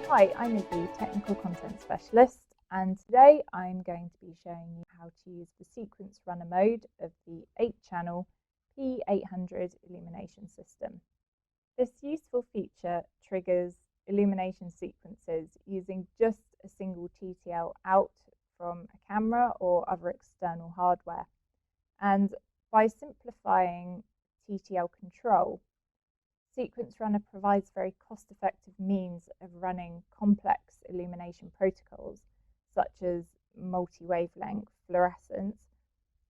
Hi, I'm Isy, Technical Content Specialist, and today I'm going to be showing you how to use the sequence runner mode of the 8-channel pE-800 illumination system. This useful feature triggers illumination sequences using just a single TTL out from a camera or other external hardware. And by simplifying TTL control, Sequence Runner provides very cost-effective means of running complex illumination protocols, such as multi-wavelength fluorescence,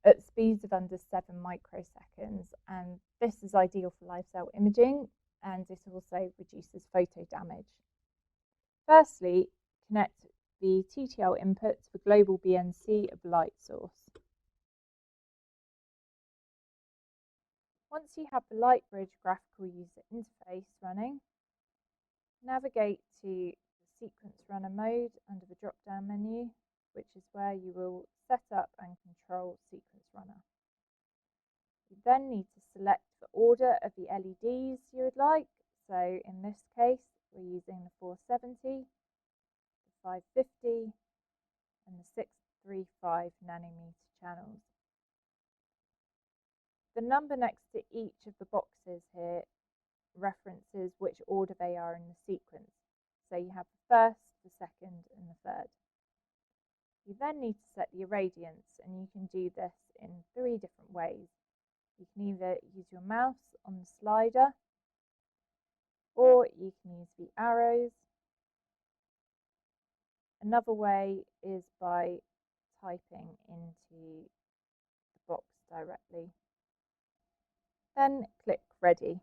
at speeds of under 7 microseconds, and this is ideal for live cell imaging, and it also reduces photo damage. Firstly, connect the TTL input to the global BNC of light source. Once you have the LightBridge Graphical User Interface running, navigate to the Sequence Runner mode under the drop-down menu, which is where you will set up and control Sequence Runner. You then need to select the order of the LEDs you would like. So in this case, we're using the 470, the 550, and the 635 nanometer channels. The number next to each of the boxes here references which order they are in the sequence. So you have the first, the second, and the third. You then need to set the irradiance, and you can do this in 3 different ways. You can either use your mouse on the slider, or you can use the arrows. Another way is by typing into the box directly. Then click Ready.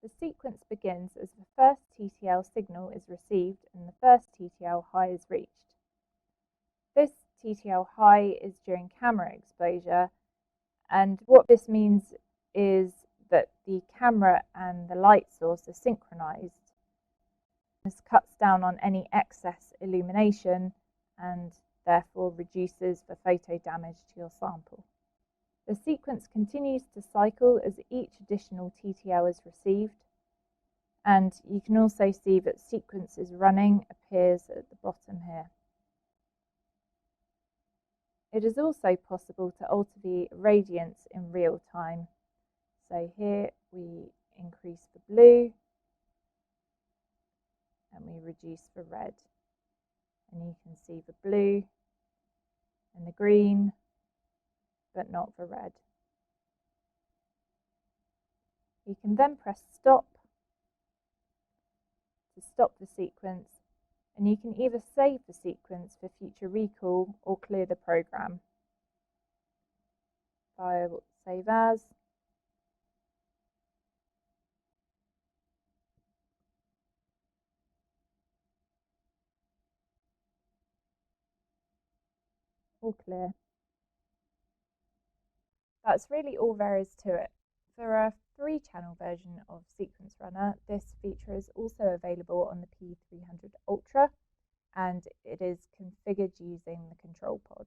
The sequence begins as the first TTL signal is received and the first TTL high is reached. This TTL high is during camera exposure, and what this means is that the camera and the light source are synchronized. This cuts down on any excess illumination and therefore reduces the photo damage to your sample. The sequence continues to cycle as each additional TTL is received, and you can also see that sequence is running appears at the bottom here. It is also possible to alter the irradiance in real time. So here we increase the blue and we reduce the red. And you can see the blue and the green, but not the red. You can then press stop to stop the sequence, and you can either save the sequence for future recall or clear the program. File Save As, or clear. That's really all there is to it. For a 3-channel version of Sequence Runner, this feature is also available on the pE-800 Ultra, and it is configured using the control pod.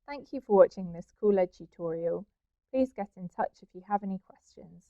Thank you for watching this CoolLED tutorial. Please get in touch if you have any questions.